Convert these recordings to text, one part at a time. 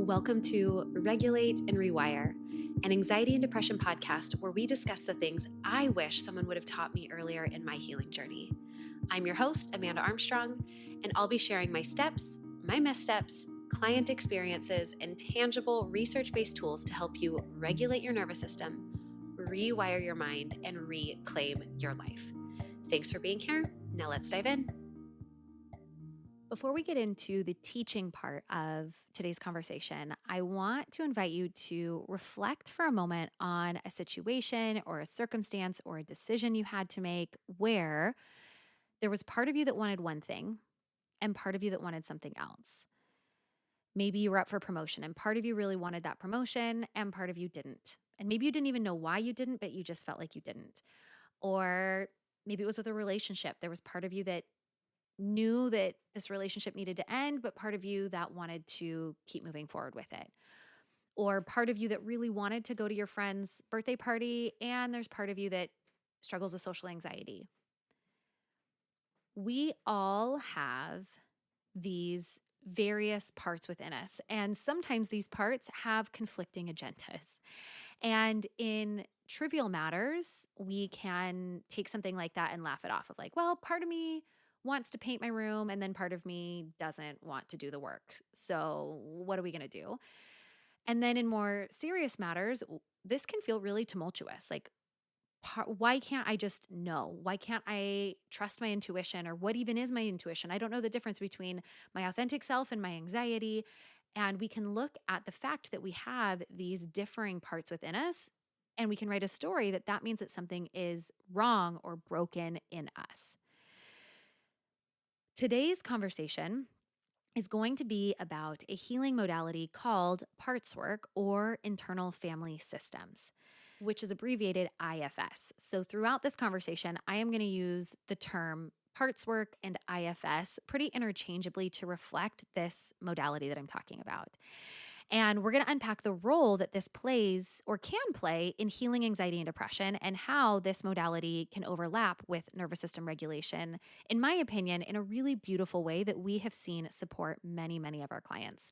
Welcome to Regulate and Rewire, an anxiety and depression podcast where we discuss the things I wish someone would have taught me earlier in my healing journey. I'm your host, Amanda Armstrong, and I'll be sharing my steps, my missteps, client experiences, and tangible research-based tools to help you regulate your nervous system, rewire your mind, and reclaim your life. Thanks for being here. Now let's dive in. Before we get into the teaching part of today's conversation, I want to invite you to reflect for a moment on a situation or a circumstance or a decision you had to make where there was part of you that wanted one thing and part of you that wanted something else. Maybe you were up for promotion and part of you really wanted that promotion and part of you didn't. And maybe you didn't even know why you didn't, but you just felt like you didn't. Or maybe it was with a relationship. There was part of you that knew that this relationship needed to end, but part of you that wanted to keep moving forward with it. Or part of you that really wanted to go to your friend's birthday party, and there's part of you that struggles with social anxiety. We all have these various parts within us, and sometimes these parts have conflicting agendas. And in trivial matters, we can take something like that and laugh it off of like, well, part of me wants to paint my room and then part of me doesn't want to do the work. So what are we going to do? And then in more serious matters, this can feel really tumultuous. Like, why can't I just know? Why can't I trust my intuition? Or what even is my intuition? I don't know the difference between my authentic self and my anxiety. And we can look at the fact that we have these differing parts within us, and we can write a story that means that something is wrong or broken in us. Today's conversation is going to be about a healing modality called parts work or internal family systems, which is abbreviated IFS. So throughout this conversation, I am going to use the term parts work and IFS pretty interchangeably to reflect this modality that I'm talking about. And we're going to unpack the role that this plays or can play in healing anxiety and depression and how this modality can overlap with nervous system regulation, in my opinion, in a really beautiful way that we have seen support many, many of our clients.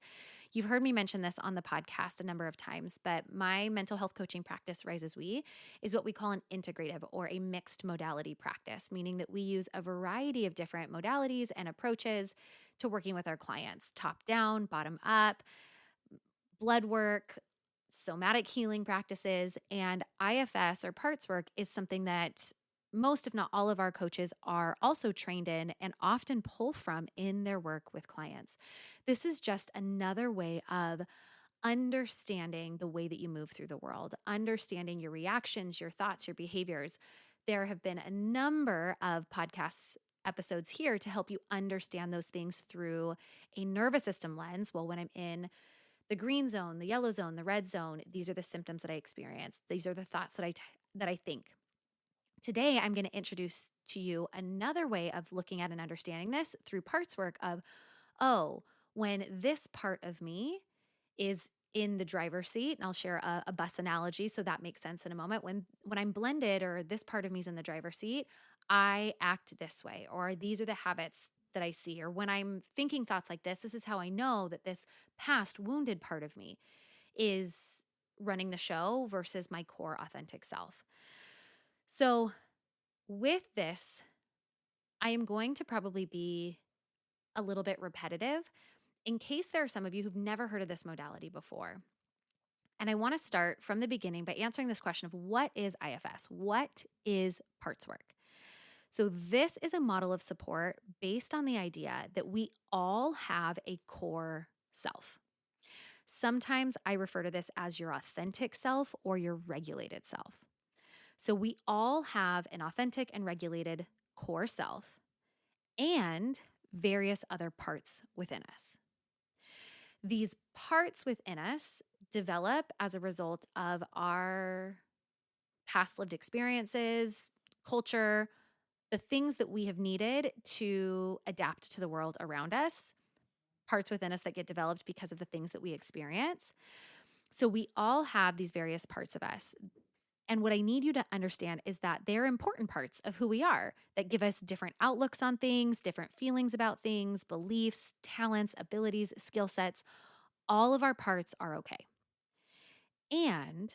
You've heard me mention this on the podcast a number of times, but my mental health coaching practice, Rise As We, is what we call an integrative or a mixed modality practice, meaning that we use a variety of different modalities and approaches to working with our clients, top down, bottom up, blood work, somatic healing practices, and IFS or parts work is something that most, if not all of our coaches are also trained in and often pull from in their work with clients. This is just another way of understanding the way that you move through the world, understanding your reactions, your thoughts, your behaviors. There have been a number of podcasts episodes here to help you understand those things through a nervous system lens. Well, when I'm in the green zone, the yellow zone, the red zone, these are the symptoms that I experience. These are the thoughts that I think. Today, I'm going to introduce to you another way of looking at and understanding this through parts work of, when this part of me is in the driver's seat, and I'll share a bus analogy so that makes sense in a moment. When I'm blended or this part of me is in the driver's seat, I act this way, or these are the habits that I see, or when I'm thinking thoughts like this is how I know that this past wounded part of me is running the show versus my core authentic self. So with this, I am going to probably be a little bit repetitive in case there are some of you who've never heard of this modality before. And I want to start from the beginning by answering this question of what is IFS? What is parts work? So this is a model of support based on the idea that we all have a core self. Sometimes I refer to this as your authentic self or your regulated self. So we all have an authentic and regulated core self and various other parts within us. These parts within us develop as a result of our past lived experiences, culture, the things that we have needed to adapt to the world around us, parts within us that get developed because of the things that we experience. So we all have these various parts of us. And what I need you to understand is that they're important parts of who we are that give us different outlooks on things, different feelings about things, beliefs, talents, abilities, skill sets, all of our parts are okay. And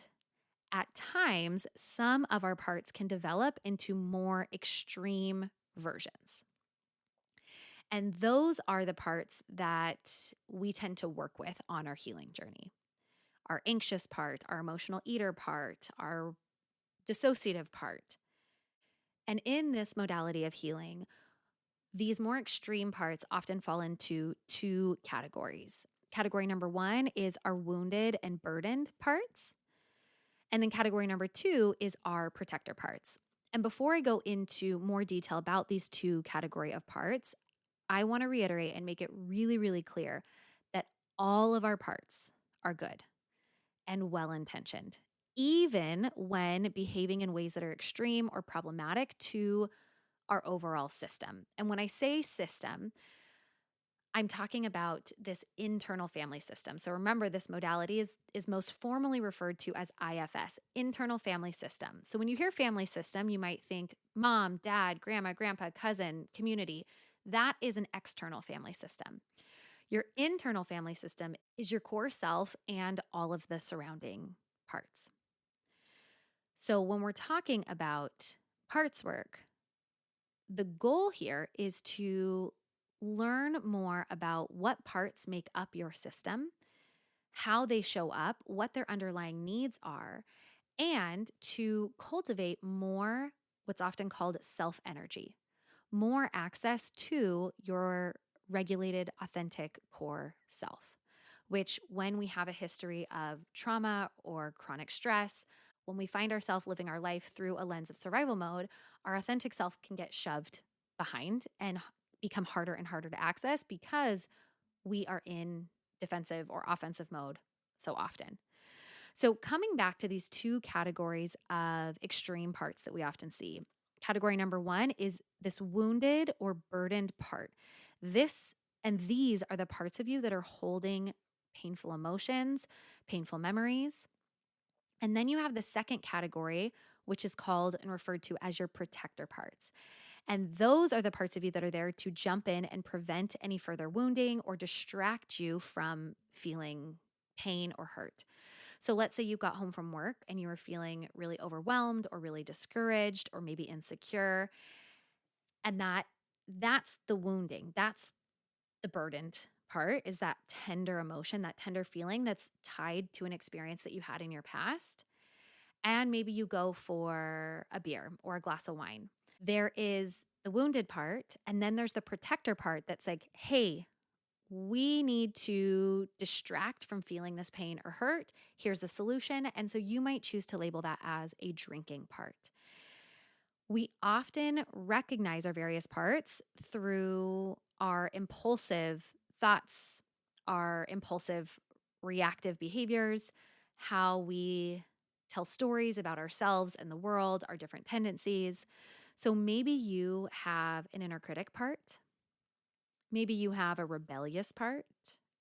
at times, some of our parts can develop into more extreme versions. And those are the parts that we tend to work with on our healing journey. Our anxious part, our emotional eater part, our dissociative part. And in this modality of healing, these more extreme parts often fall into two categories. Category number one is our wounded and burdened parts. And then category number two is our protector parts. And before I go into more detail about these two category of parts, I want to reiterate and make it really, really clear that all of our parts are good and well-intentioned, even when behaving in ways that are extreme or problematic to our overall system. And when I say system, I'm talking about this internal family system. So remember, this modality is most formally referred to as IFS, internal family system. So when you hear family system, you might think mom, dad, grandma, grandpa, cousin, community. That is an external family system. Your internal family system is your core self and all of the surrounding parts. So when we're talking about parts work, the goal here is to learn more about what parts make up your system, how they show up, what their underlying needs are, and to cultivate more what's often called self energy, more access to your regulated, authentic core self, which, when we have a history of trauma or chronic stress, when we find ourselves living our life through a lens of survival mode, our authentic self can get shoved behind and become harder and harder to access because we are in defensive or offensive mode so often. So, coming back to these two categories of extreme parts that we often see, category number one is this wounded or burdened part. This and these are the parts of you that are holding painful emotions, painful memories. And then you have the second category, which is called and referred to as your protector parts. And those are the parts of you that are there to jump in and prevent any further wounding or distract you from feeling pain or hurt. So let's say you got home from work and you were feeling really overwhelmed or really discouraged or maybe insecure. And that's the wounding. That's the burdened part, is that tender emotion, that tender feeling that's tied to an experience that you had in your past. And maybe you go for a beer or a glass of wine. There is the wounded part, and then there's the protector part that's like, hey, we need to distract from feeling this pain or hurt. Here's a solution. And so you might choose to label that as a drinking part. We often recognize our various parts through our impulsive thoughts, our impulsive reactive behaviors, how we tell stories about ourselves and the world, our different tendencies. So maybe you have an inner critic part. Maybe you have a rebellious part,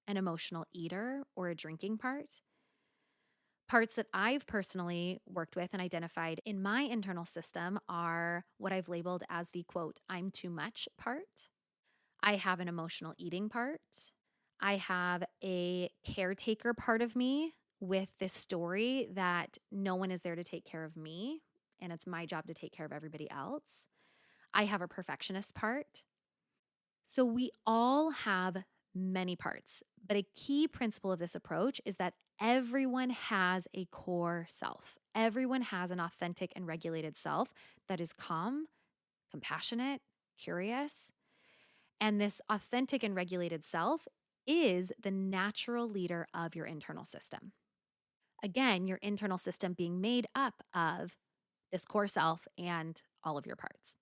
an emotional eater, or a drinking part. Parts that I've personally worked with and identified in my internal system are what I've labeled as the quote, I'm too much part. I have an emotional eating part. I have a caretaker part of me with this story that no one is there to take care of me, and it's my job to take care of everybody else. I have a perfectionist part. So we all have many parts, but a key principle of this approach is that everyone has a core self. Everyone has an authentic and regulated self that is calm, compassionate, curious. And this authentic and regulated self is the natural leader of your internal system. Again, your internal system being made up of this core self and all of your parts.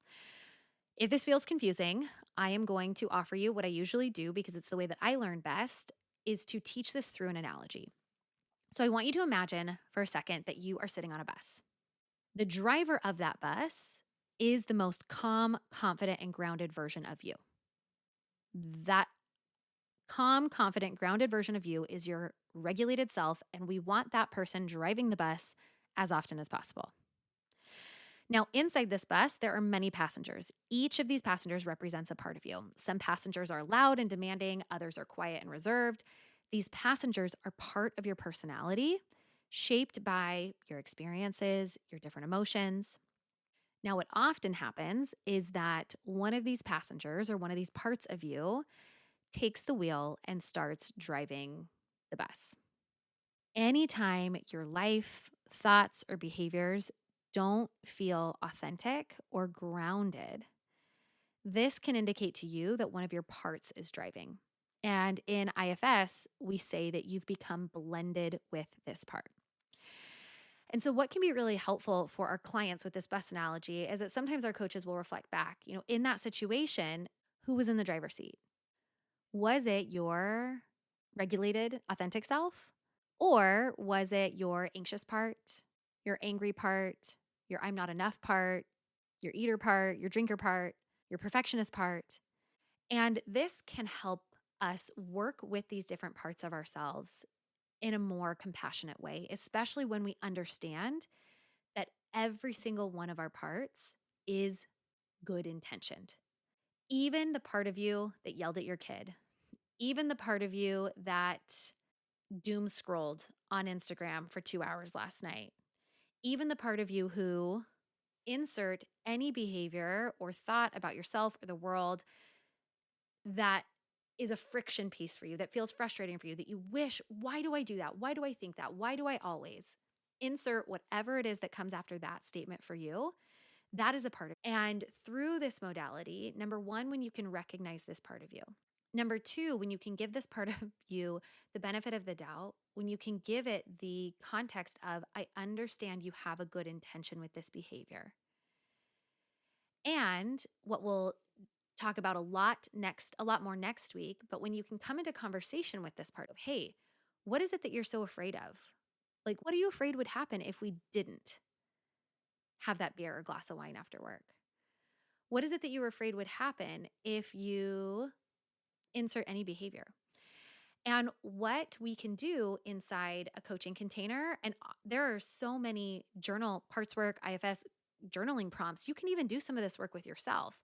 If this feels confusing, I am going to offer you what I usually do, because it's the way that I learn best, is to teach this through an analogy. So I want you to imagine for a second that you are sitting on a bus. The driver of that bus is the most calm, confident, and grounded version of you. That calm, confident, grounded version of you is your regulated self, and we want that person driving the bus as often as possible. Now, inside this bus, there are many passengers. Each of these passengers represents a part of you. Some passengers are loud and demanding, others are quiet and reserved. These passengers are part of your personality, shaped by your experiences, your different emotions. Now, what often happens is that one of these passengers or one of these parts of you takes the wheel and starts driving the bus. Anytime your life, thoughts, or behaviors don't feel authentic or grounded, this can indicate to you that one of your parts is driving. And in IFS, we say that you've become blended with this part. And so, what can be really helpful for our clients with this bus analogy is that sometimes our coaches will reflect back, in that situation, who was in the driver's seat? Was it your regulated, authentic self? Or was it your anxious part, your angry part, your I'm not enough part, your eater part, your drinker part, your perfectionist part? And this can help us work with these different parts of ourselves in a more compassionate way, especially when we understand that every single one of our parts is good intentioned. Even the part of you that yelled at your kid, even the part of you that doom scrolled on Instagram for 2 hours last night, even the part of you who insert any behavior or thought about yourself or the world that is a friction piece for you, that feels frustrating for you, that you wish, why do I do that? Why do I think that? Why do I always? Insert whatever it is that comes after that statement for you. That is a part of it. And through this modality, number one, when you can recognize this part of you. Number two, when you can give this part of you the benefit of the doubt, when you can give it the context of, I understand you have a good intention with this behavior. And what we'll talk about a lot more next week, but when you can come into conversation with this part of, hey, what is it that you're so afraid of? Like, what are you afraid would happen if we didn't have that beer or glass of wine after work? What is it that you were afraid would happen if you insert any behavior? And what we can do inside a coaching container, and there are so many journal, parts work, IFS, journaling prompts. You can even do some of this work with yourself.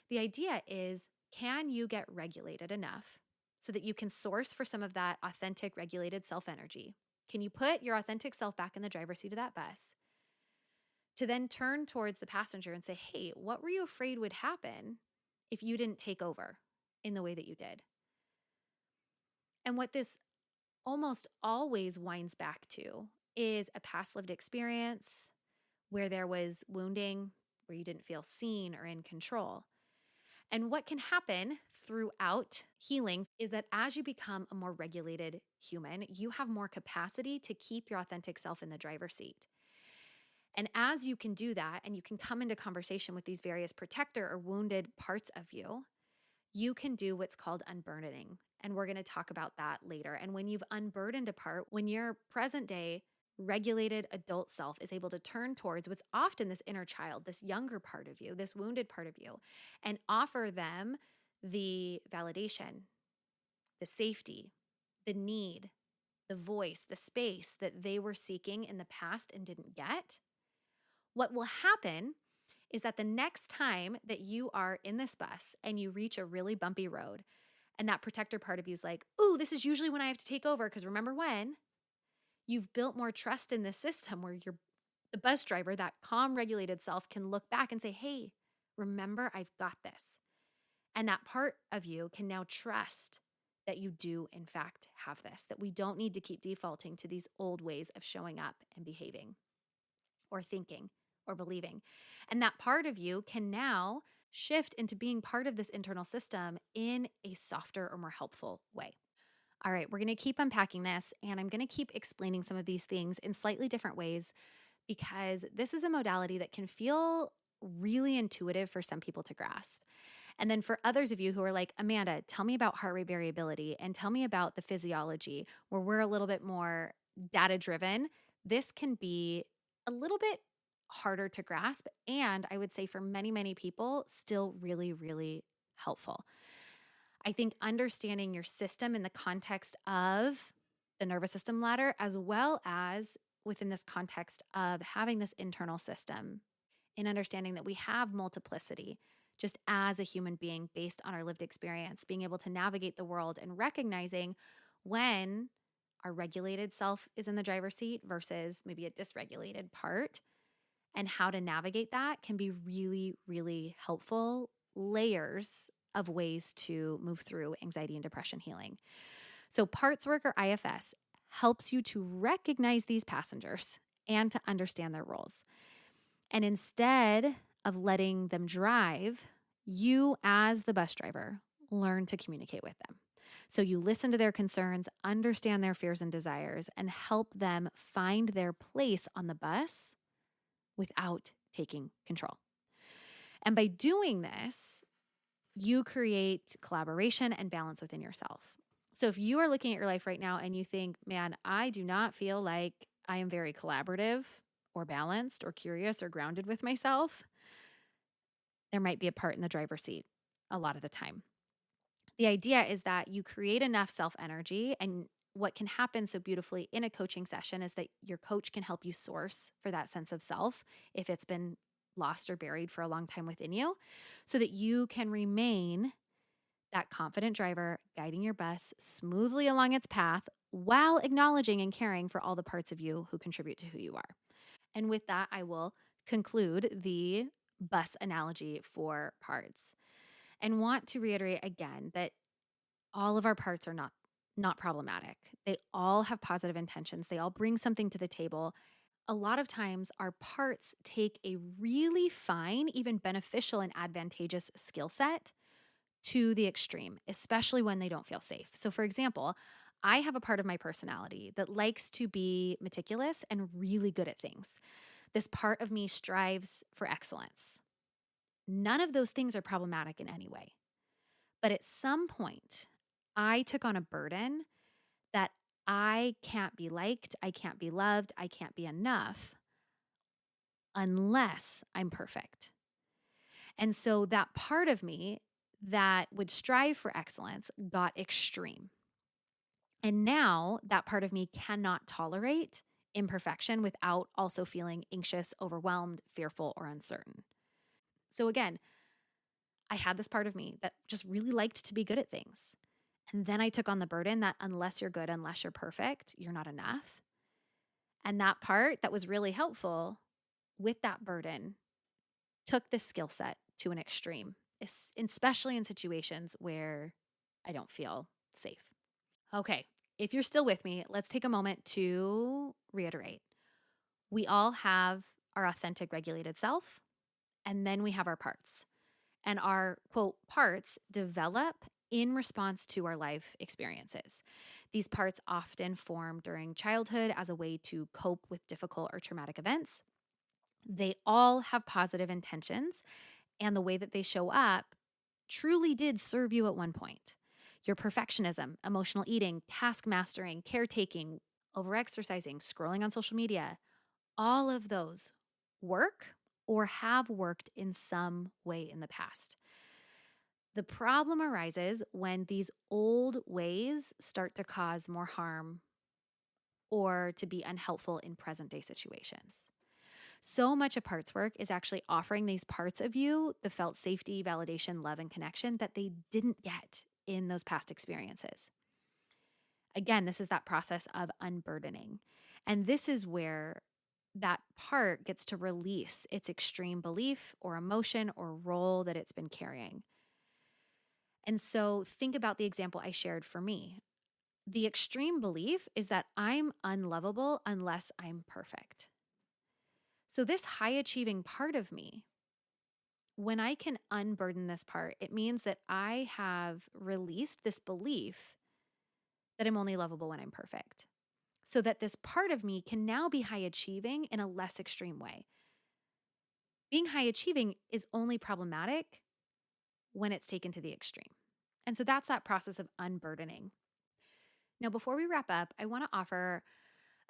The idea is, can you get regulated enough so that you can source for some of that authentic, regulated self energy? Can you put your authentic self back in the driver's seat of that bus to then turn towards the passenger and say, hey, what were you afraid would happen if you didn't take over in the way that you did? And what this almost always winds back to is a past lived experience where there was wounding, where you didn't feel seen or in control. And what can happen throughout healing is that as you become a more regulated human, you have more capacity to keep your authentic self in the driver's seat. And as you can do that, and you can come into conversation with these various protector or wounded parts of you, you can do what's called unburdening. And we're going to talk about that later. And when you've unburdened a part, when your present day regulated adult self is able to turn towards what's often this inner child, this younger part of you, this wounded part of you, and offer them the validation, the safety, the need, the voice, the space that they were seeking in the past and didn't get, what will happen is that the next time that you are in this bus and you reach a really bumpy road, and that protector part of you is like, ooh, this is usually when I have to take over. Because remember when? You've built more trust in this system where the bus driver, that calm, regulated self, can look back and say, hey, remember, I've got this. And that part of you can now trust that you do, in fact, have this, that we don't need to keep defaulting to these old ways of showing up and behaving or thinking or believing. And that part of you can now shift into being part of this internal system in a softer or more helpful way. All right, we're going to keep unpacking this, and I'm going to keep explaining some of these things in slightly different ways because this is a modality that can feel really intuitive for some people to grasp. And then for others of you who are like, Amanda, tell me about heart rate variability and tell me about the physiology where we're a little bit more data driven, this can be a little bit harder to grasp. And I would say for many, many people, still really, really helpful. I think understanding your system in the context of the nervous system ladder, as well as within this context of having this internal system, in understanding that we have multiplicity just as a human being based on our lived experience, being able to navigate the world and recognizing when our regulated self is in the driver's seat versus maybe a dysregulated part, and how to navigate that can be really, really helpful layers of ways to move through anxiety and depression healing. So, parts work or IFS helps you to recognize these passengers and to understand their roles. And instead of letting them drive, you, as the bus driver, learn to communicate with them. So you listen to their concerns, understand their fears and desires, and help them find their place on the bus without taking control. And by doing this, you create collaboration and balance within yourself. So if you are looking at your life right now and you think, man, I do not feel like I am very collaborative or balanced or curious or grounded with myself, there might be a part in the driver's seat a lot of the time. The idea is that you create enough self energy, and what can happen so beautifully in a coaching session is that your coach can help you source for that sense of self if it's been lost or buried for a long time within you, so that you can remain that confident driver guiding your bus smoothly along its path while acknowledging and caring for all the parts of you who contribute to who you are. And with that, I will conclude the bus analogy for parts and want to reiterate again that all of our parts are not problematic. They all have positive intentions. They all bring something to the table. A lot of times our parts take a really fine, even beneficial and advantageous skill set to the extreme, especially when they don't feel safe. So for example, I have a part of my personality that likes to be meticulous and really good at things. This part of me strives for excellence. None of those things are problematic in any way. But at some point, I took on a burden that I can't be liked, I can't be loved, I can't be enough unless I'm perfect. And so that part of me that would strive for excellence got extreme. And now that part of me cannot tolerate imperfection without also feeling anxious, overwhelmed, fearful, or uncertain. So again, I had this part of me that just really liked to be good at things. And then I took on the burden that unless you're good, unless you're perfect, you're not enough. And that part that was really helpful with that burden took this skill set to an extreme, especially in situations where I don't feel safe. Okay, if you're still with me, let's take a moment to reiterate. We all have our authentic regulated self, and then we have our parts. And our quote parts develop in response to our life experiences. These parts often form during childhood as a way to cope with difficult or traumatic events. They all have positive intentions, and the way that they show up truly did serve you at one point. Your perfectionism, emotional eating, task mastering, caretaking, overexercising, scrolling on social media, all of those work or have worked in some way in the past. The problem arises when these old ways start to cause more harm or to be unhelpful in present day situations. So much of parts work is actually offering these parts of you the felt safety, validation, love, and connection that they didn't get in those past experiences. Again, this is that process of unburdening. And this is where that part gets to release its extreme belief or emotion or role that it's been carrying. And so think about the example I shared for me. The extreme belief is that I'm unlovable unless I'm perfect. So, this high achieving part of me, when I can unburden this part, it means that I have released this belief that I'm only lovable when I'm perfect. So that this part of me can now be high achieving in a less extreme way. Being high achieving is only problematic when it's taken to the extreme. And so that's that process of unburdening. Now, before we wrap up, I want to offer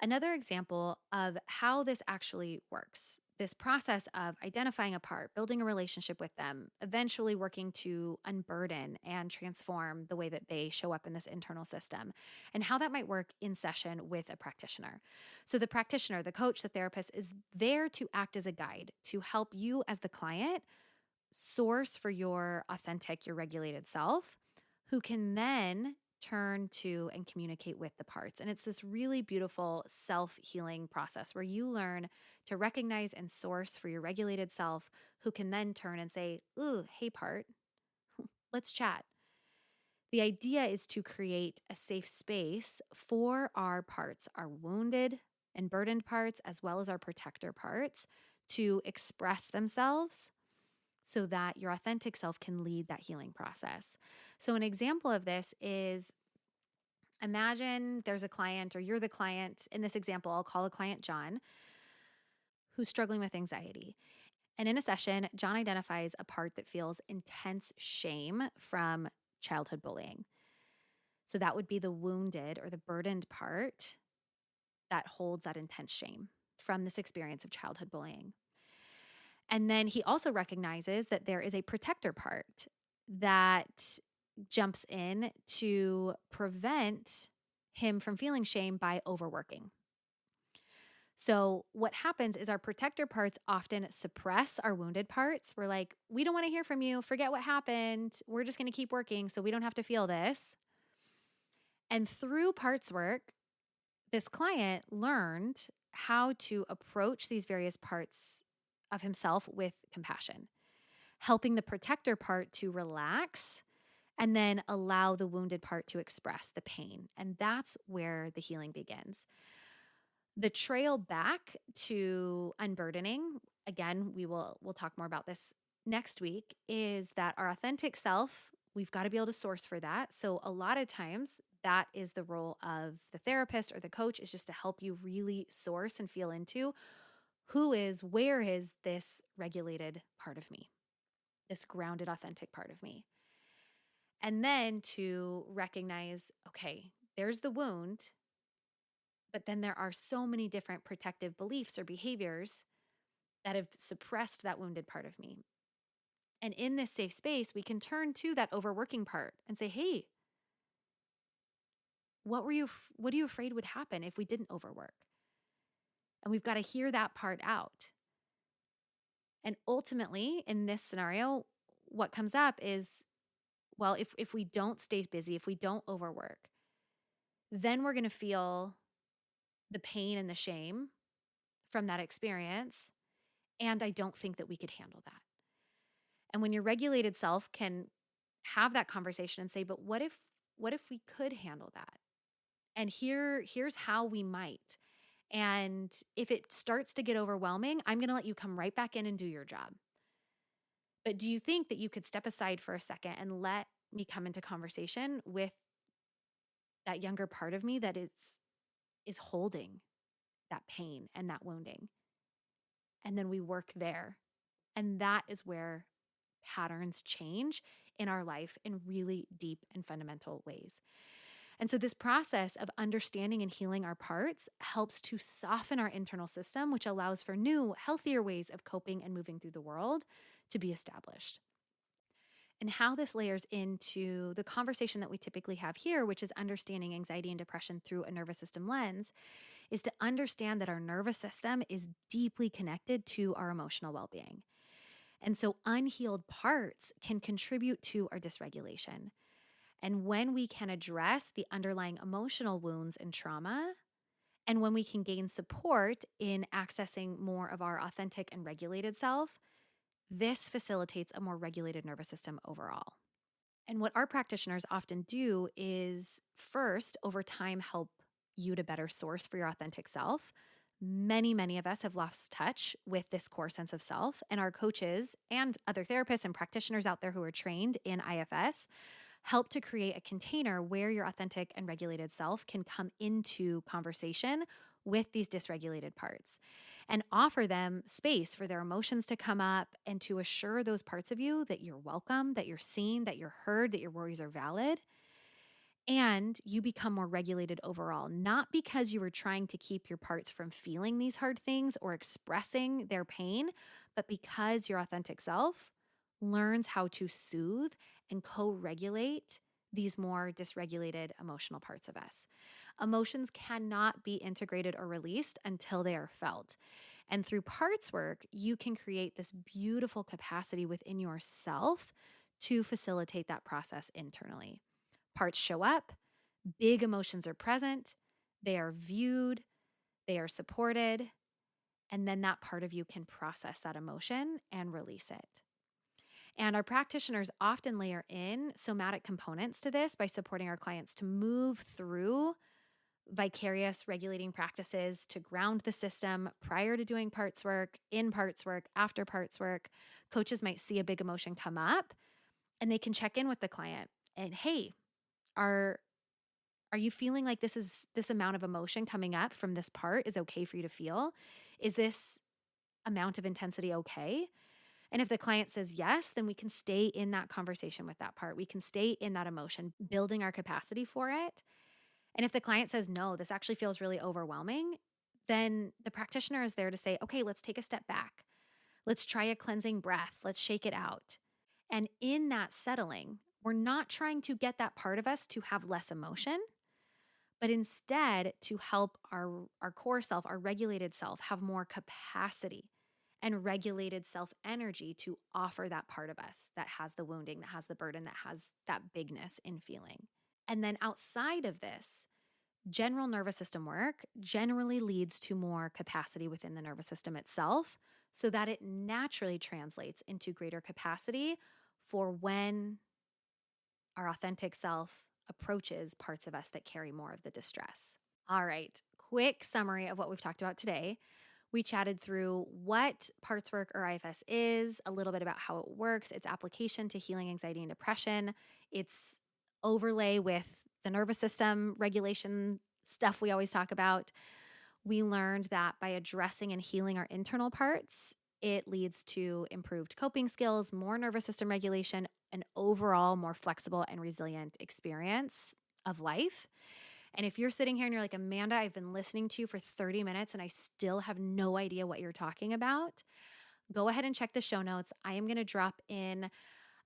another example of how this actually works. This process of identifying a part, building a relationship with them, eventually working to unburden and transform the way that they show up in this internal system, and how that might work in session with a practitioner. So, the practitioner, the coach, the therapist is there to act as a guide to help you as the client source for your authentic, your regulated self, who can then turn to and communicate with the parts. And it's this really beautiful self-healing process where you learn to recognize and source for your regulated self, who can then turn and say, "Ooh, hey part, let's chat." The idea is to create a safe space for our parts, our wounded and burdened parts, as well as our protector parts, to express themselves so that your authentic self can lead that healing process. So, an example of this is, imagine there's a client, or you're the client. In this example, I'll call a client John, who's struggling with anxiety. And in a session, John identifies a part that feels intense shame from childhood bullying. So that would be the wounded or the burdened part that holds that intense shame from this experience of childhood bullying. And then he also recognizes that there is a protector part that jumps in to prevent him from feeling shame by overworking. So, what happens is our protector parts often suppress our wounded parts. We're like, we don't want to hear from you. Forget what happened. We're just going to keep working so we don't have to feel this. And through parts work, this client learned how to approach these various parts of himself with compassion, helping the protector part to relax and then allow the wounded part to express the pain. And that's where the healing begins. The trail back to unburdening, again, we'll talk more about this next week, is that our authentic self, we've got to be able to source for that. So a lot of times that is the role of the therapist or the coach, is just to help you really source and feel into where is this regulated part of me, this grounded, authentic part of me. And then to recognize, okay, there's the wound, but then there are so many different protective beliefs or behaviors that have suppressed that wounded part of me. And in this safe space, we can turn to that overworking part and say, hey, what are you afraid would happen if we didn't overwork? And we've got to hear that part out. And ultimately, in this scenario, what comes up is, well, if we don't stay busy, if we don't overwork, then we're going to feel the pain and the shame from that experience. And I don't think that we could handle that. And when your regulated self can have that conversation and say, but what if we could handle that? And here's how we might. And if it starts to get overwhelming, I'm going to let you come right back in and do your job. But do you think that you could step aside for a second and let me come into conversation with that younger part of me that is holding that pain and that wounding? And then we work there. And that is where patterns change in our life in really deep and fundamental ways. And so this process of understanding and healing our parts helps to soften our internal system, which allows for new, healthier ways of coping and moving through the world to be established. And how this layers into the conversation that we typically have here, which is understanding anxiety and depression through a nervous system lens, is to understand that our nervous system is deeply connected to our emotional well-being. And so unhealed parts can contribute to our dysregulation. And when we can address the underlying emotional wounds and trauma, and when we can gain support in accessing more of our authentic and regulated self, this facilitates a more regulated nervous system overall. And what our practitioners often do is first, over time, help you to better source for your authentic self. Many of us have lost touch with this core sense of self, and our coaches and other therapists and practitioners out there who are trained in IFS help to create a container where your authentic and regulated self can come into conversation with these dysregulated parts and offer them space for their emotions to come up and to assure those parts of you that you're welcome, that you're seen, that you're heard, that your worries are valid. And you become more regulated overall, not because you were trying to keep your parts from feeling these hard things or expressing their pain, but because your authentic self learns how to soothe and co-regulate these more dysregulated emotional parts of us. Emotions cannot be integrated or released until they are felt. And through parts work, you can create this beautiful capacity within yourself to facilitate that process internally. Parts show up, Big emotions are present, they are viewed, they are supported, and then that part of you can process that emotion and release it. And our practitioners often layer in somatic components to this by supporting our clients to move through vicarious regulating practices to ground the system prior to doing parts work, in parts work, after parts work. Coaches might see a big emotion come up and they can check in with the client and, hey, are you feeling like this amount of emotion coming up from this part is okay for you to feel? Is this amount of intensity okay? And if the client says yes, then we can stay in that conversation with that part. We can stay in that emotion, building our capacity for it. And if the client says, no, this actually feels really overwhelming, then the practitioner is there to say, okay, let's take a step back. Let's try a cleansing breath. Let's shake it out. And in that settling, we're not trying to get that part of us to have less emotion, but instead to help our core self, our regulated self, have more capacity and regulated self energy to offer that part of us that has the wounding, that has the burden, that has that bigness in feeling. And then outside of this, general nervous system work generally leads to more capacity within the nervous system itself so that it naturally translates into greater capacity for when our authentic self approaches parts of us that carry more of the distress. All right, quick summary of what we've talked about today. We chatted through what parts work or IFS is, a little bit about how it works, its application to healing anxiety and depression, its overlay with the nervous system regulation stuff we always talk about. We learned that by addressing and healing our internal parts, it leads to improved coping skills, more nervous system regulation, an overall more flexible and resilient experience of life. And if you're sitting here and you're like, Amanda, I've been listening to you for 30 minutes and I still have no idea what you're talking about, go ahead and check the show notes. I am going to drop in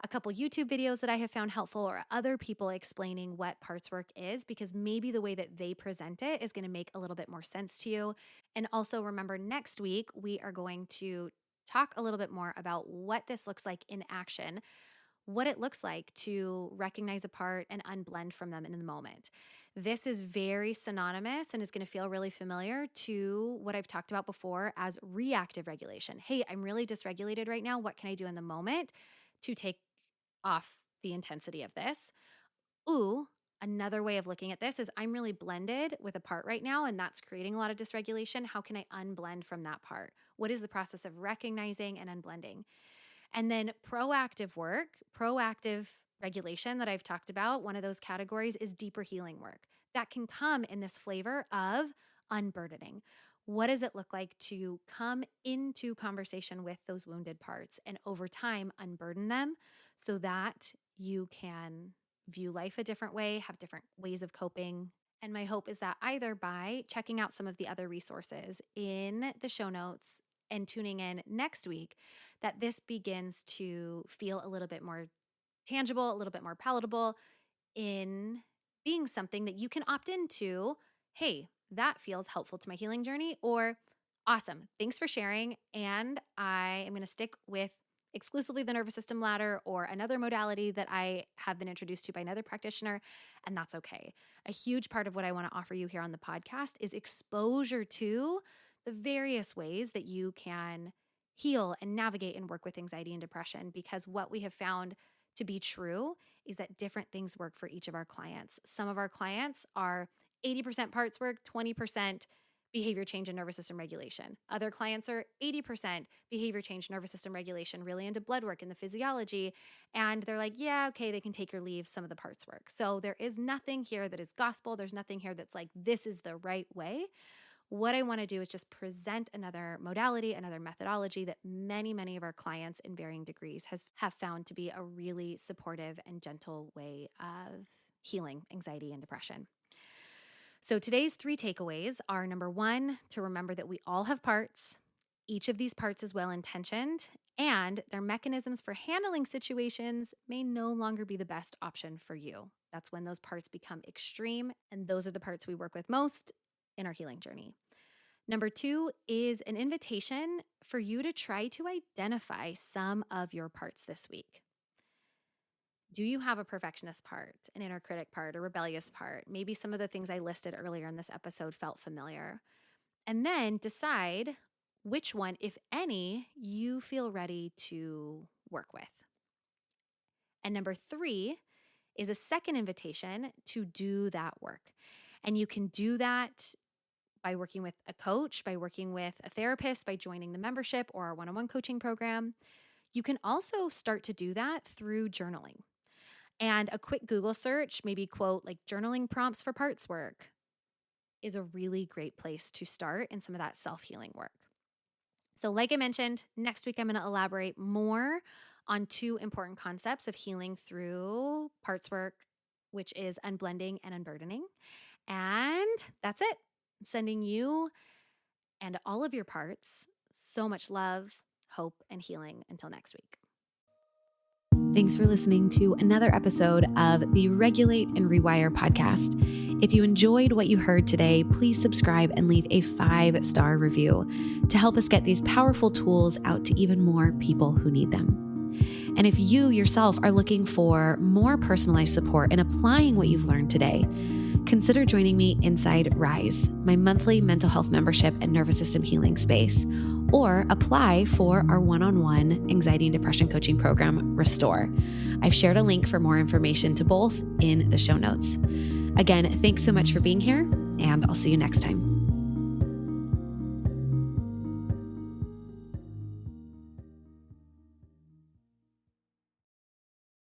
a couple YouTube videos that I have found helpful or other people explaining what parts work is, because maybe the way that they present it is going to make a little bit more sense to you. And also remember, next week, we are going to talk a little bit more about what this looks like in action, what it looks like to recognize a part and unblend from them in the moment. This is very synonymous and is going to feel really familiar to what I've talked about before as reactive regulation. Hey, I'm really dysregulated right now. What can I do in the moment to take off the intensity of this? Ooh, another way of looking at this is I'm really blended with a part right now, and that's creating a lot of dysregulation. How can I unblend from that part? What is the process of recognizing and unblending? And then proactive work, proactive regulation that I've talked about, one of those categories is deeper healing work that can come in this flavor of unburdening. What does it look like to come into conversation with those wounded parts and over time unburden them so that you can view life a different way, have different ways of coping? And my hope is that either by checking out some of the other resources in the show notes and tuning in next week, that this begins to feel a little bit more tangible, a little bit more palatable in being something that you can opt into. Hey, that feels helpful to my healing journey, or awesome, thanks for sharing. And I am going to stick with exclusively the nervous system ladder or another modality that I have been introduced to by another practitioner, and that's okay. A huge part of what I want to offer you here on the podcast is exposure to the various ways that you can heal and navigate and work with anxiety and depression, because what we have found to be true is that different things work for each of our clients. Some of our clients are 80% parts work, 20% behavior change and nervous system regulation. Other clients are 80% behavior change, nervous system regulation, really into blood work and the physiology. And they're like, yeah, okay, they can take or leave some of the parts work. So there is nothing here that is gospel. There's nothing here that's like, this is the right way. What I want to do is just present another modality, another methodology that many, many of our clients in varying degrees have found to be a really supportive and gentle way of healing anxiety and depression. So today's 3 takeaways are: number 1, to remember that we all have parts. Each of these parts is well-intentioned, and their mechanisms for handling situations may no longer be the best option for you. That's when those parts become extreme, and those are the parts we work with most in our healing journey. Number 2 is an invitation for you to try to identify some of your parts this week. Do you have a perfectionist part, an inner critic part, a rebellious part? Maybe some of the things I listed earlier in this episode felt familiar. And then decide which one, if any, you feel ready to work with. And number 3 is a second invitation to do that work. And you can do that by working with a coach, by working with a therapist, by joining the membership or our one-on-one coaching program. You can also start to do that through journaling. And a quick Google search, maybe quote like journaling prompts for parts work, is a really great place to start in some of that self-healing work. So like I mentioned, next week I'm going to elaborate more on 2 important concepts of healing through parts work, which is unblending and unburdening. And that's it. Sending you and all of your parts so much love, hope, and healing until next week. Thanks for listening to another episode of the Regulate and Rewire podcast. If you enjoyed what you heard today, please subscribe and leave a 5-star review to help us get these powerful tools out to even more people who need them. And if you yourself are looking for more personalized support in applying what you've learned today, consider joining me inside Rise, my monthly mental health membership and nervous system healing space, or apply for our one-on-one anxiety and depression coaching program, Restore. I've shared a link for more information to both in the show notes. Again, thanks so much for being here, and I'll see you next time.